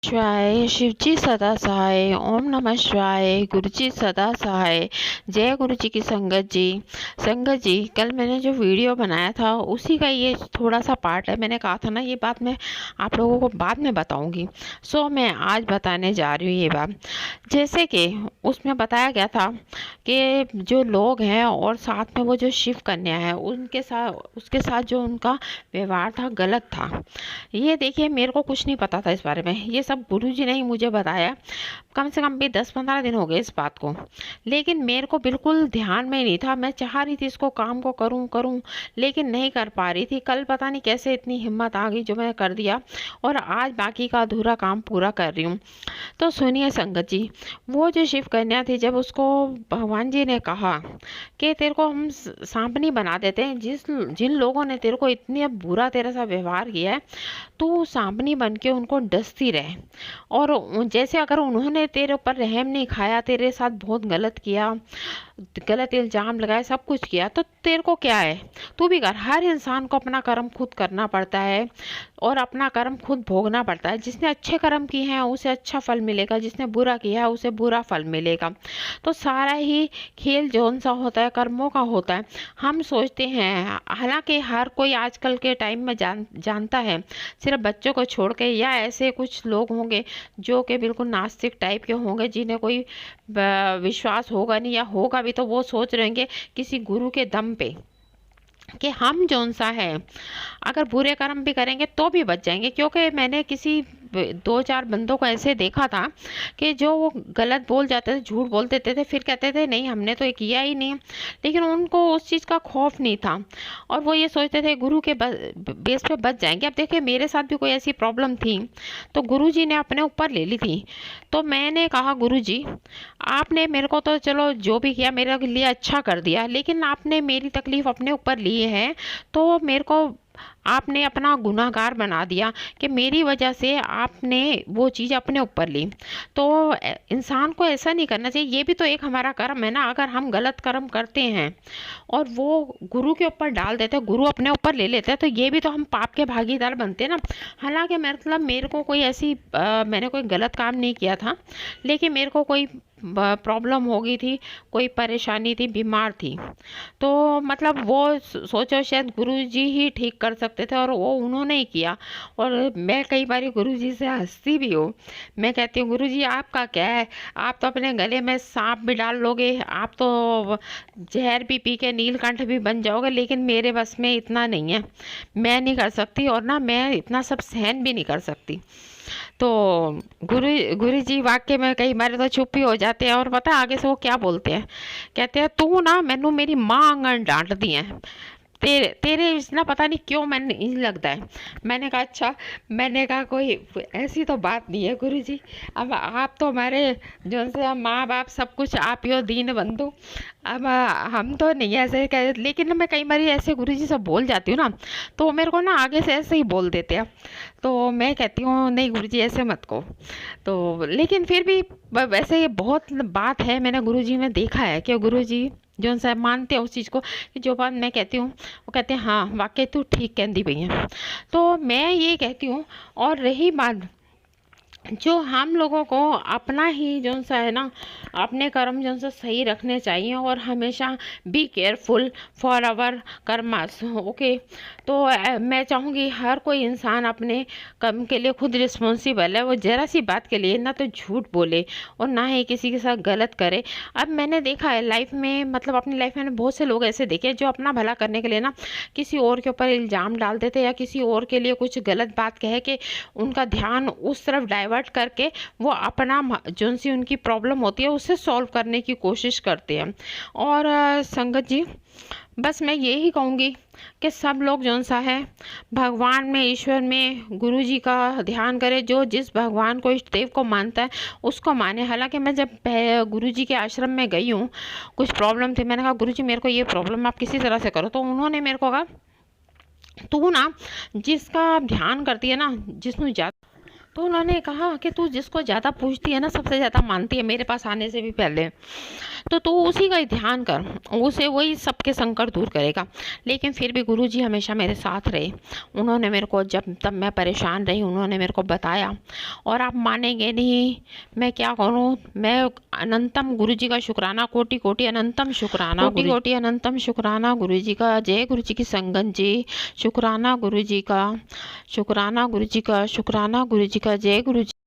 शिवाय शिवजी सदा सहाय। ओम नमः शिवाय। गुरु जी सदा सहाय। जय गुरु जी की संगत जी। संगत जी, कल मैंने जो वीडियो बनाया था उसी का ये थोड़ा सा पार्ट है। मैंने कहा था ना ये बात मैं आप लोगों को बाद में बताऊंगी, सो मैं आज बताने जा रही हूँ ये बात। जैसे कि उसमें बताया गया था कि जो लोग हैं और साथ में वो जो शिव कन्या है उनके साथ उसके साथ जो उनका व्यवहार था गलत था। ये देखिए, मेरे को कुछ नहीं पता था इस बारे में, ये सब गुरुजी ने ही मुझे बताया। कम से कम भी 10-15 दिन हो गए इस बात को, लेकिन मेरे को बिल्कुल ध्यान में नहीं था। मैं चाह रही थी इसको काम को करूं करूं, लेकिन नहीं कर पा रही थी। कल पता नहीं कैसे इतनी हिम्मत आ गई जो मैंने कर दिया, और आज बाकी का अधूरा काम पूरा कर रही हूँ। तो सुनिए संगत जी, वो जो शिव कन्या थी, जब उसको भगवान जी ने कहा कि तेरे को हम सांपनी बना देते हैं, जिन लोगों ने तेरे को इतनी बुरा तेरे साथ व्यवहार किया है, तो सांपनी बन के उनको डसती रहे। और जैसे अगर उन्होंने तेरे ऊपर रहम नहीं खाया, तेरे साथ बहुत गलत किया, गलत इल्ज़ाम लगाए, सब कुछ किया, तो तेरे को क्या है, तू भी कर। हर इंसान को अपना कर्म खुद करना पड़ता है और अपना कर्म खुद भोगना पड़ता है। जिसने अच्छे कर्म किए हैं उसे अच्छा फल मिलेगा, जिसने बुरा किया है उसे बुरा फल मिलेगा। तो सारा ही खेल जौन सा होता है कर्मों का होता है। हम सोचते हैं, हालांकि हर कोई आजकल के टाइम में जानता है, सिर्फ बच्चों को छोड़ के, या ऐसे कुछ लोग होंगे जो कि बिल्कुल नास्तिक टाइप के होंगे, जिन्हें कोई विश्वास होगा नहीं, या होगा भी तो वो सोच रहे होंगे किसी गुरु के दम पे कि हम जौन सा है अगर बुरे कर्म भी करेंगे तो भी बच जाएंगे। क्योंकि मैंने किसी 2-4 बंदों को ऐसे देखा था कि जो वो गलत बोल जाते थे, झूठ बोल देते थे, फिर कहते थे नहीं हमने तो ये किया ही नहीं, लेकिन उनको उस चीज़ का खौफ नहीं था और वो ये सोचते थे गुरु के बेस पे बच जाएंगे। अब देखिए, मेरे साथ भी कोई ऐसी प्रॉब्लम थी तो गुरु जी ने अपने ऊपर ले ली थी। तो मैंने कहा गुरु जी, आपने मेरे को तो चलो जो भी किया मेरे लिए अच्छा कर दिया, लेकिन आपने मेरी तकलीफ अपने ऊपर ली है, तो मेरे को आपने अपना गुनाहगार बना दिया कि मेरी वजह से आपने वो चीज़ अपने ऊपर ली। तो इंसान को ऐसा नहीं करना चाहिए। ये भी तो एक हमारा कर्म है ना। अगर हम गलत कर्म करते हैं और वो गुरु के ऊपर डाल देते हैं, गुरु अपने ऊपर ले लेते हैं, तो ये भी तो हम पाप के भागीदार बनते हैं ना। हालांकि मतलब मेरे को कोई ऐसी मैंने कोई गलत काम नहीं किया था, लेकिन मेरे को कोई प्रॉब्लम हो गई थी, कोई परेशानी थी, बीमार थी। तो मतलब वो सोचो शायद गुरुजी ही ठीक कर सकते थे, और वो उन्होंने ही किया। और मैं कई बार गुरुजी से हंसती भी हूँ। मैं कहती हूँ गुरुजी आपका क्या है, आप तो अपने गले में सांप भी डाल लोगे, आप तो जहर भी पी के नीलकंठ भी बन जाओगे, लेकिन मेरे बस में इतना नहीं है। मैं नहीं कर सकती, और ना मैं इतना सब सहन भी नहीं कर सकती। तो गुरु गुरु जी वाक्य में कई बार तो चुप ही हो जाते हैं। और पता है आगे से वो क्या बोलते हैं, कहते हैं तू ना मैनू मेरी माँ आंगन डांट दी है, तेरे तेरे ना पता नहीं क्यों मैंने नहीं लगता है। मैंने कहा अच्छा, मैंने कहा कोई ऐसी तो बात नहीं है गुरु जी, अब आप तो हमारे जो से हम माँ बाप सब कुछ आप ही हो, दीन बंधु। अब हम तो नहीं ऐसे कह, लेकिन ना मैं कई बार ऐसे गुरु जी से बोल जाती हूँ ना, तो मेरे को ना आगे से ऐसे ही बोल देते हैं। तो मैं कहती हूँ नहीं गुरु जी ऐसे मत को। तो लेकिन फिर भी वैसे ये बहुत बात है, मैंने गुरु जी में देखा है कि गुरु जी जो साहब मानते हैं उस चीज़ को, कि जो बात मैं कहती हूँ वो कहते हैं हाँ वाकई तू ठीक कहती पई है। तो मैं ये कहती हूँ। और रही बात, जो हम लोगों को अपना ही जो सा है ना, अपने कर्म जो सा सही रखने चाहिए, और हमेशा be careful for our karmas. Okay. तो मैं चाहूँगी हर कोई इंसान अपने कर्म के लिए खुद रिस्पॉन्सिबल है। वो ज़रा सी बात के लिए ना तो झूठ बोले और ना ही किसी के साथ गलत करे। अब मैंने देखा है लाइफ में, मतलब अपनी लाइफ में बहुत से लोग ऐसे देखे जो अपना भला करने के लिए ना किसी और के ऊपर इल्ज़ाम डाल देते, या किसी और के लिए कुछ गलत बात कह के उनका ध्यान उस तरफ डाइवर्ट करके वो अपना जो सी उनकी प्रॉब्लम होती है उसे सॉल्व करने की कोशिश करते हैं। और संगत जी, बस मैं यही कहूँगी कि सब लोग जौन सा है भगवान में, ईश्वर में, गुरु जी का ध्यान करे। जो जिस भगवान को, इष्ट देव को मानता है उसको माने। हालांकि मैं जब गुरु जी के आश्रम में गई हूँ, कुछ प्रॉब्लम थी, मैंने कहा गुरु जी मेरे को ये प्रॉब्लम आप किसी तरह से करो। तो उन्होंने मेरे को कहा तू ना जिसका ध्यान करती है ना, जिसमें जा, तो उन्होंने कहा कि तू जिसको ज़्यादा पूछती है ना, सबसे ज़्यादा मानती है, मेरे पास आने से भी पहले, तो तू उसी का ही ध्यान कर, उसे वही सबके संकट दूर करेगा। लेकिन फिर भी गुरुजी हमेशा मेरे साथ रहे। उन्होंने मेरे को जब तब मैं परेशान रही, उन्होंने मेरे को बताया। और आप मानेंगे नहीं, मैं क्या करूँ, मैं अनंतम गुरुजी का शुक्राना, कोटि कोटि अनंतम शुक्राना, कोटि कोटि अनंतम शुक्राना गुरुजी का। जय गुरुजी की संगत जी, शुक्राना गुरुजी का, शुक्राना गुरुजी का, शुक्राना गुरुजी का, जय गुरुजी।